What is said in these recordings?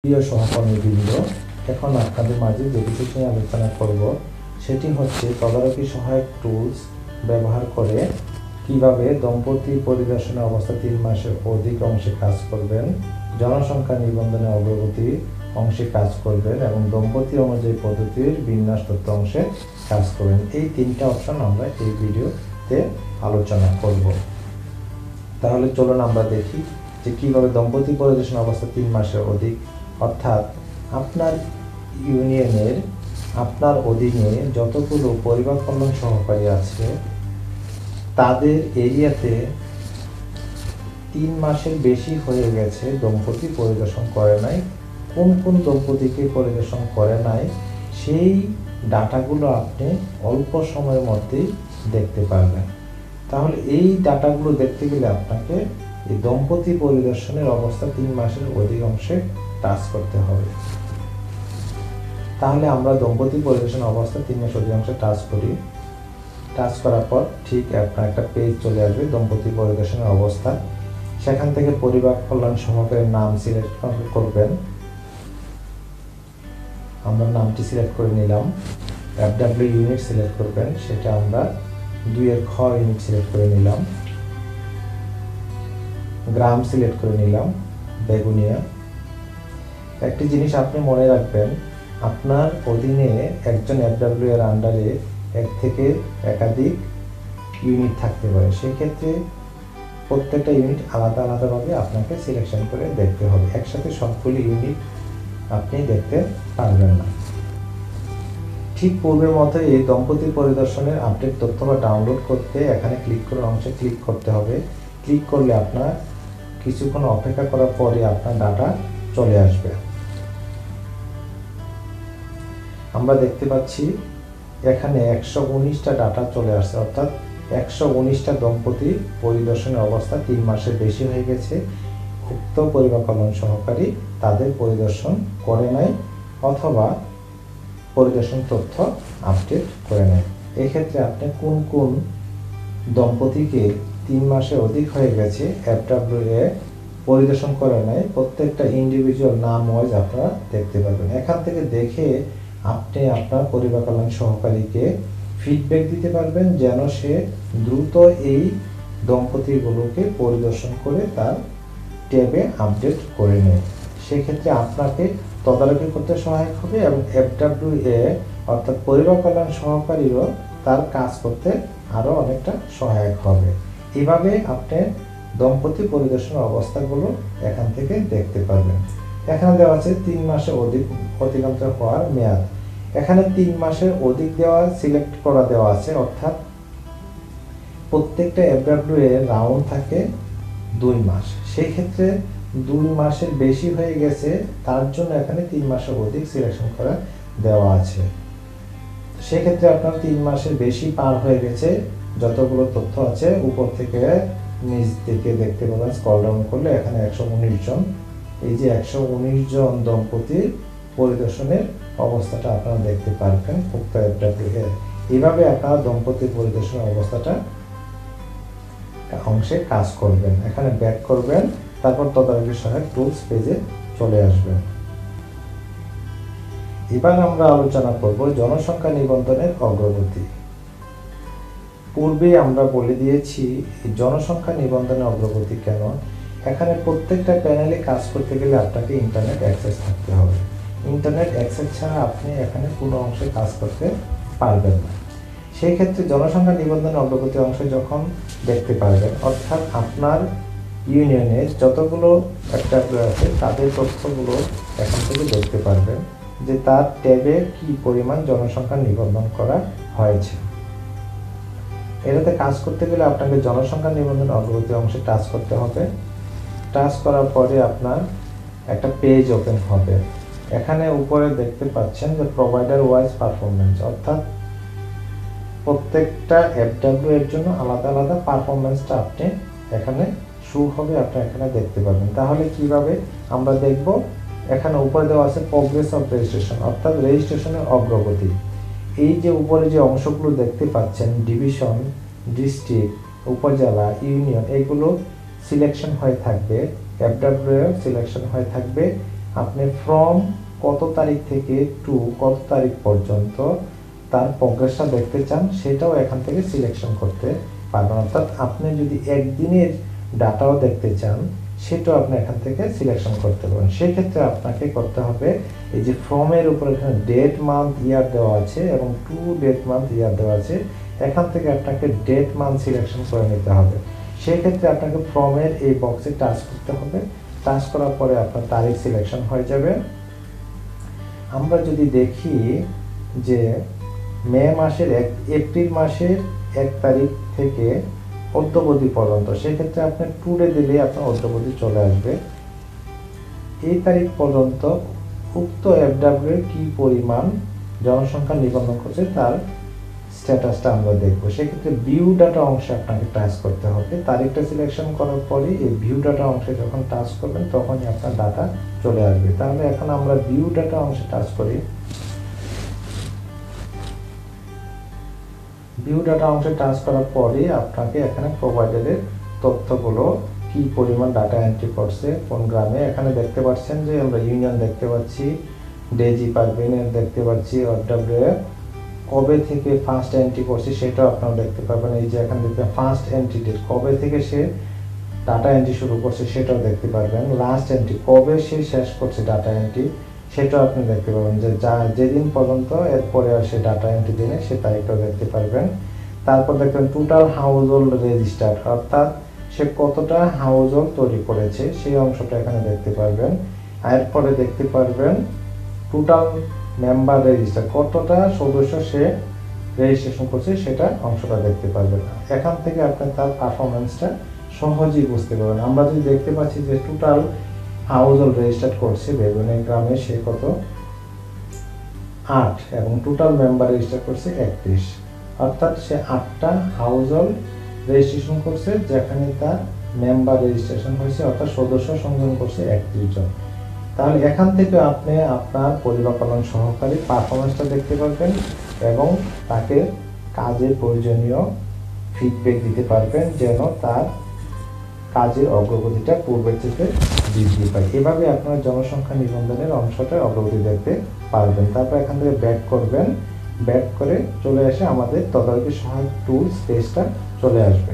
প্রিয় সহকর্মীবৃন্দ, এখন আপনাদের মাঝে যে বিষয়টি নিয়ে আলোচনা করব সেটি হচ্ছে তদারকি সহায়ক টুলস ব্যবহার করে কিভাবে দম্পতি পরিদর্শনের অবস্থা 3 মাসের অধিক অংশে কাজ করবেন, জনসংখ্যা নিবন্ধনের অগ্রগতি অংশে কাজ করবেন এবং দম্পতি অনুযায়ী পদ্ধতির বিন্যাস তথ্য অংশে কাজ করবেন। এই তিনটা অপশন আমরা এই ভিডিওতে আলোচনা করব। তাহলে চলুন আমরা দেখি যে কিভাবে দম্পতি পরিদর্শন অবস্থা 3 মাসের অধিক, অর্থাৎ আপনার ইউনিয়নের আপনার অধীনে যতগুলো পরিবার কল্যাণ সহকারী আছে তাদের এরিয়াতে 3 মাসের বেশি হয়ে গেছে দম্পতি পরিদর্শন করে নাই। কোন কোন দম্পতিকে পরিদর্শন করে নাই সেই ডাটাগুলো আপনি অল্প সময়ের মধ্যেই দেখতে পারবেন। তাহলে এই ডাটাগুলো দেখতে গেলে আপনাকে এই দম্পতি পরিদর্শনের অবস্থা 3 মাসের অধিক অংশে টাচ করতে হবে। তাহলে আমরা দম্পতি পরিদর্শন অবস্থা 3 মাস অধিক অংশে টাচ করি। টাচ করার পর ঠিক আপনার একটা পেজ চলে আসবে দম্পতি পরিদর্শনের অবস্থা। সেখান থেকে পরিবার কল্যাণ সহকারীর নাম সিলেক্ট করবেন। আমরা নামটি সিলেক্ট করে নিলাম। FW ইউনিট সিলেক্ট করবেন, সেটা আমরা 2-এর খ ইউনিট সিলেক্ট করে নিলাম। গ্রাম সিলেক্ট করে নিলাম বেগুনিয়া। একটি জিনিস আপনি মনে রাখবেন, আপনার অধীনে একজন FW এর আন্ডারে এক থেকে একাধিক ইউনিট থাকতে পারে। সেক্ষেত্রে প্রত্যেকটা ইউনিট আলাদা আলাদাভাবে আপনাকে সিলেকশন করে দেখতে হবে। একসাথে সবগুলো ইউনিট আপনি দেখতে পারবেন না। ঠিক পূর্বের মতো এই দম্পতি পরিদর্শনের আপডেট তথ্য বা ডাউনলোড করতে এখানে ক্লিক করে অংশে ক্লিক করতে হবে। ক্লিক করলে আপনার কিছুক্ষণ অপেক্ষা করার পরে আপনার ডাটা চলে আসবে। আমরা দেখতে পাচ্ছি এখানে 119টা ডাটা চলে আসছে, অর্থাৎ 119টা দম্পতি পরিদর্শনের অবস্থা 3 মাসের বেশি হয়ে গেছে। উক্ত পরিবার কল্যাণ সহকারী তাদের পরিদর্শন করে নাই অথবা পরিদর্শন তথ্য আপডেট করে নেয়। এক্ষেত্রে আপনি কোন কোন দম্পতিকে 3 মাসে অধিক হয়ে গেছে FW পরিদর্শন করে নাই প্রত্যেকটা ইন্ডিভিজুয়াল নাম ওয়াইজ আপনারা দেখতে পাবেন। এখান থেকে দেখে আপনি আপনার পরিবার কল্যাণ সহকারীকে ফিডব্যাক দিতে পারবেন যেন সে দ্রুত এই দম্পতিগুলোকে পরিদর্শন করে তার ট্যাবে আপডেট করে নেয়। সেক্ষেত্রে আপনাকে তদারকি করতে সহায়ক হবে এবং FW অর্থাৎ পরিবার কল্যাণ সহকারীরও তার কাজ করতে আরও অনেকটা সহায়ক হবে। এইভাবে আপনি দম্পতি পরিদর্শনের অবস্থাগুলো এখান থেকে দেখতে পারবেন। এখানে দেওয়া আছে 3 মাসের অধিকাংশ হওয়ার মেয়াদ। এখানে 3 মাসের অধিক দেওয়া সিলেক্ট করা দেওয়া আছে, অর্থাৎ প্রত্যেকটা FW এর রাউন্ড থাকে 2 মাস। সেই ক্ষেত্রে 2 মাসের বেশি হয়ে গেছে, তার জন্য এখানে 3 মাসের অধিক সিলেকশন করা দেওয়া আছে। সেক্ষেত্রে আপনার 3 মাসের বেশি পার হয়ে গেছে যতগুলো তথ্য আছে উপর থেকে নিচ থেকে দেখতে পাবেন। স্ক্রল ডাউন করলে এখানে 119 জন, এই যে 119 জন দম্পতির পরিদর্শনের অবস্থাটা আপনারা দেখতে পারবেন উক্ত FW এর। এইভাবে আপনারা দম্পতি পরিদর্শনের অবস্থাটা অংশে কাজ করবেন। এখানে ব্যাক করবেন, তারপর তদারকি সহায়ক টুলস পেজে চলে আসবেন। এবার আমরা আলোচনা করব জনসংখ্যা নিবন্ধনের অগ্রগতি। পূর্বে আমরা বলে দিয়েছি জনসংখ্যা নিবন্ধনের অগ্রগতি কেন। এখানে প্রত্যেকটা প্যানেলে কাজ করতে গেলে আপনাকে ইন্টারনেট অ্যাক্সেস থাকতে হবে। ইন্টারনেট অ্যাক্সেস ছাড়া আপনি এখানে কোনো অংশে কাজ করতে পারবেন না। সেই ক্ষেত্রে জনসংখ্যা নিবন্ধনের অগ্রগতি অংশে যখন দেখতে পারবেন, অর্থাৎ আপনার ইউনিয়নে যতগুলো FW আছে তাদের তথ্যগুলো এখান থেকে দেখতে পারবেন যে তার ট্যাবে কি পরিমাণ জনসংখ্যা নিবন্ধন করা হয়েছে। এটাতে কাজ করতে গেলে আপনাকে জনসংখ্যা নিবন্ধন অগ্রগতি অংশে টাচ করতে হবে। টাচ করার পরে আপনার একটা পেজ ওপেন হবে। এখানে উপরে দেখতে পাচ্ছেন যে প্রোভাইডার ওয়াইজ পারফরমেন্স, অর্থাৎ প্রত্যেকটা FW এর জন্য আলাদা আলাদা পারফরমেন্সটা আপনি এখানে শো হবে, আপনি এখানে দেখতে পাবেন। তাহলে কিভাবে আমরা দেখব, এখানে উপরে দেওয়া আছে প্রোগ্রেস অফ রেজিস্ট্রেশন, অর্থাৎ রেজিস্ট্রেশনের অগ্রগতি। এই যে উপরে যে অংশগুলো দেখতে পাচ্ছেন ডিভিশন, ডিস্ট্রিক্ট, উপজেলা, ইউনিয়ন, এগুলো সিলেকশন হয়ে থাকবে। FW সিলেকশন হয়ে থাকবে আপনি ফ্রম কত তারিখ থেকে টু কত তারিখ পর্যন্ত তার প্রোগ্রেসটা দেখতে চান, সেটাও এখান থেকে সিলেকশন করতে পারবেন। অর্থাৎ আপনি যদি একদিনের ডাটাও দেখতে চান, সেটাও আপনি এখান থেকে সিলেকশন করতে পারবেন। সেক্ষেত্রে আপনাকে করতে হবে, এই যে ফ্রমের উপর এখানে ডেট মান্থ ইয়ার দেওয়া আছে এবং টু ডেট মান্থ ইয়ার দেওয়া আছে, এখান থেকে আপনাকে ডেট মান্থ সিলেকশন করে নিতে হবে। সেক্ষেত্রে আপনাকে ফ্রমের এই বক্সে টাচ করতে হবে। টাচ করার পরে আপনার তারিখ সিলেকশন হয়ে যাবে। আমরা যদি দেখি যে মে মাসের এপ্রিল মাসের 1 তারিখ থেকে অদ্যাবধি পর্যন্ত, সেক্ষেত্রে আপনি টুডে দিলে আপনার অদ্যাবধি চলে আসবে। এই তারিখ পর্যন্ত উক্ত এফডব্লিউ এর কি পরিমাণ জনসংখ্যা নিবন্ধন করছে তার স্ট্যাটাসটা আমরা দেখব। সেক্ষেত্রে ভিউ ডাটা অংশে আপনাকে টাচ করতে হবে। তারিখটা সিলেকশন করার পরে এই ভিউ ডাটা অংশে যখন টাচ করবেন তখনই আপনার ডাটা চলে আসবে। তাহলে এখন আমরা ভিউ ডাটা অংশে টাচ করি। ভিউ ডাটা অংশে টাচ করার পরে আপনাকে এখানে প্রোভাইডারের তথ্যগুলো কি পরিমাণ ডাটা এন্ট্রি করছে কোন গ্রামে, এখানে দেখতে পাচ্ছেন যে আমরা ইউনিয়ন দেখতে পাচ্ছি, ডেজি পারবেনের দেখতে পাচ্ছি, অডব্লিউ কবে থেকে ফার্স্ট এন্ট্রি করছে সেটাও আপনারা দেখতে পাবেন। এই যে এখানে দেখতে ফার্স্ট এন্ট্রি ডেট কবে থেকে সে ডাটা এন্ট্রি শুরু করছে সেটাও দেখতে পারবেন। লাস্ট এন্ট্রি কবে সে শেষ করছে ডাটা এন্ট্রি সেটাও আপনি দেখতে পাবেন, যে যেদিন পর্যন্ত এরপরে আর সে ডাটা এন্ট্রি দিনে সে তারিখটাও দেখতে পারবেন। তারপর দেখবেন টোটাল হাউস হোল্ড রেজিস্টার্ড, অর্থাৎ সে কতটা হাউস হোল্ড তৈরি করেছে সেই অংশটা এখানে দেখতে পারবেন। এরপরে দেখতে পারবেন টোটাল মেম্বার রেজিস্টার, কতটা সদস্য সে রেজিস্ট্রেশন করছে সেটা অংশটা দেখতে পারবেন। এখান থেকে আপনি তার পারফরমেন্সটা সহজেই বুঝতে পারবেন। আমরা যদি দেখতে পাচ্ছি যে টোটাল হাউস হোল্ড রেজিস্টার্ড করছে বেগুনি গ্রামে সে কত 8 এবং টোটাল মেম্বার রেজিস্টার করছে 31, অর্থাৎ সে 8টা হাউস হোল্ড রেজিস্ট্রেশন করছে যেখানে তার মেম্বার রেজিস্ট্রেশন হয়েছে অর্থাৎ সদস্য সংযোজন করছে 31 জন। তাহলে এখান থেকে আপনি আপনার পরিবার পালন সহকারী পারফরমেন্সটা দেখতে পারবেন এবং তাকে কাজে প্রয়োজনীয় ফিডব্যাক দিতে পারবেন যেন তার কাজের অগ্রগতিটা পূর্বের থেকে বৃদ্ধি পায়। এভাবে আপনার জনসংখ্যা নিবন্ধনের অংশটা অগ্রগতি দেখতে পারবেন। তারপর এখান থেকে ব্যাক করবেন, ব্যাক করে চলে আসে আমাদের তদারকি সহায়ক টুলস পেজটা চলে আসবে।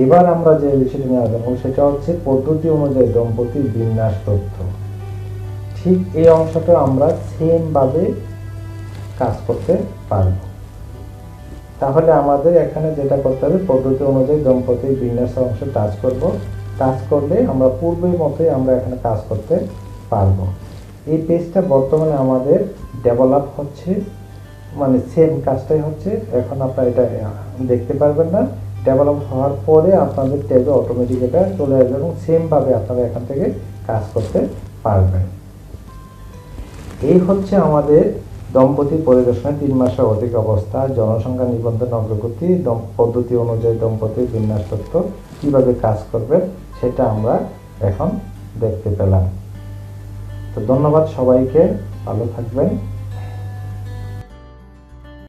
এবার আমরা যে বিষয়টি নিয়ে আলোচনা করব সেটা হচ্ছে পদ্ধতি অনুযায়ী দম্পতির বিন্যাস তথ্য। ঠিক এই অংশটা আমরা সেম ভাবে কাজ করতে পারব। তাহলে আমাদের এখানে যেটা করতে হবে, পদ্ধতি অনুযায়ী দম্পতির বিন্যাস অংশে টাচ করব। টাচ করলে আমরা পূর্বের মতোই আমরা এখানে কাজ করতে পারব। এই পেজটা বর্তমানে আমাদের ডেভেলপ হচ্ছে, মানে সেম কাজটাই হচ্ছে। এখন আপনারা এটা দেখতে পারবেন না, ডেভেলপ হওয়ার পরে আপনাদের ট্যাবে অটোমেটিক এটা চলে আসবে এবং সেম ভাবে আপনারা এখান থেকে কাজ করতে পারবেন। এই হচ্ছে আমাদের দম্পতি পরিদর্শনে 3 মাসের অধিক অবস্থা, জনসংখ্যা নিবন্ধন অগ্রগতি, পদ্ধতি অনুযায়ী দম্পতির বিন্যাস তথ্য কিভাবে কাজ করবে সেটা আমরা এখন দেখতে পেলাম। তো ধন্যবাদ সবাইকে, ভালো থাকবেন।